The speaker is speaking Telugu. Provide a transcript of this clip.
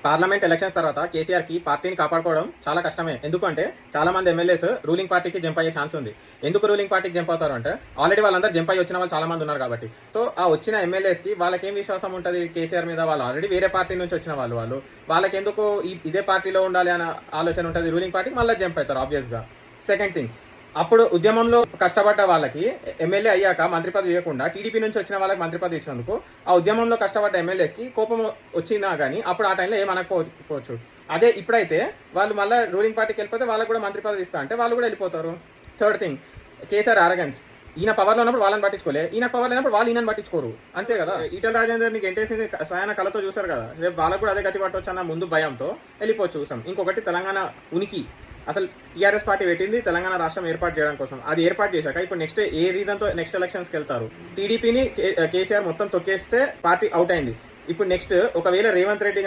పార్లమెంట్ ఎలక్షన్స్ తర్వాత కేసీఆర్ కి పార్టీని కాపాడుకోవడం చాలా కష్టమే. ఎందుకంటే చాలా మంది ఎమ్మెల్యేస్ రూలింగ్ పార్టీకి జంప్ అయ్యే ఛాన్స్ ఉంది. ఎందుకు రూలింగ్ పార్టీకి జంప్ అవుతారు అంటే ఆల్రెడీ వాళ్ళందరూ జంప్ అయ్యి వచ్చిన వాళ్ళు చాలా మంది ఉన్నారు కాబట్టి. సో ఆ వచ్చిన ఎమ్మెల్యేస్ కి వాళ్ళకేం విశ్వాసం ఉంటుంది కేసీఆర్ మీద? వాళ్ళు ఆల్రెడీ వేరే పార్టీ నుంచి వచ్చిన వాళ్ళకి ఎందుకు ఇదే పార్టీలో ఉండాలి అనే ఆలోచన ఉంటుంది. రూలింగ్ పార్టీకి మళ్ళీ జంప్ అవుతారు ఆబ్వియస్ గా. సెకండ్ థింగ్, అప్పుడు ఉద్యమంలో కష్టపడ్డ వాళ్ళకి ఎమ్మెల్యే అయ్యాక మంత్రి పదవి ఇవ్వకుండా టీడీపీ నుంచి వచ్చిన వాళ్ళకి మంత్రి పదవి ఇచ్చినందుకు ఆ ఉద్యమంలో కష్టపడ్డ ఎమ్మెల్యేస్కి కోపం వచ్చినా కానీ అప్పుడు ఆ టైంలో ఏమనకపోవచ్చు. అదే ఇప్పుడైతే వాళ్ళు మళ్ళీ రూలింగ్ పార్టీకి వెళ్ళిపోతే వాళ్ళకి కూడా మంత్రి పదవి ఇస్తా అంటే వాళ్ళు కూడా వెళ్ళిపోతారు. Third thing, KCR arrogance. ఈయన పవర్లో ఉన్నప్పుడు వాళ్ళని పట్టించుకోలే, ఈయన పవర్ లేనప్పుడు వాళ్ళు ఈయన పట్టించుకోరు. అంతే కదా. ఈటల రాజేందర్ నీకు ఎంటేసింది స్వయాన కళతో చూసారు కదా. రేపు వాళ్ళకు కూడా అదే గతి పట్టవచ్చు అన్న ముందు భయంతో వెళ్ళిపోవచ్చు చూసాం. ఇంకొకటి, తెలంగాణ ఉనికి అసలు టీఆర్ఎస్ పార్టీ పెట్టింది తెలంగాణ రాష్ట్రం ఏర్పాటు చేయడం కోసం. అది ఏర్పాటు చేశాక ఇప్పుడు నెక్స్ట్ ఏ రీజన్తో నెక్స్ట్ ఎలక్షన్స్కి వెళ్తారు? టీడీపీని కేసీఆర్ మొత్తం తొక్కేస్తే పార్టీ అవుట్ అయింది. ఇప్పుడు నెక్స్ట్ ఒకవేళ రేవంత్ రెడ్డి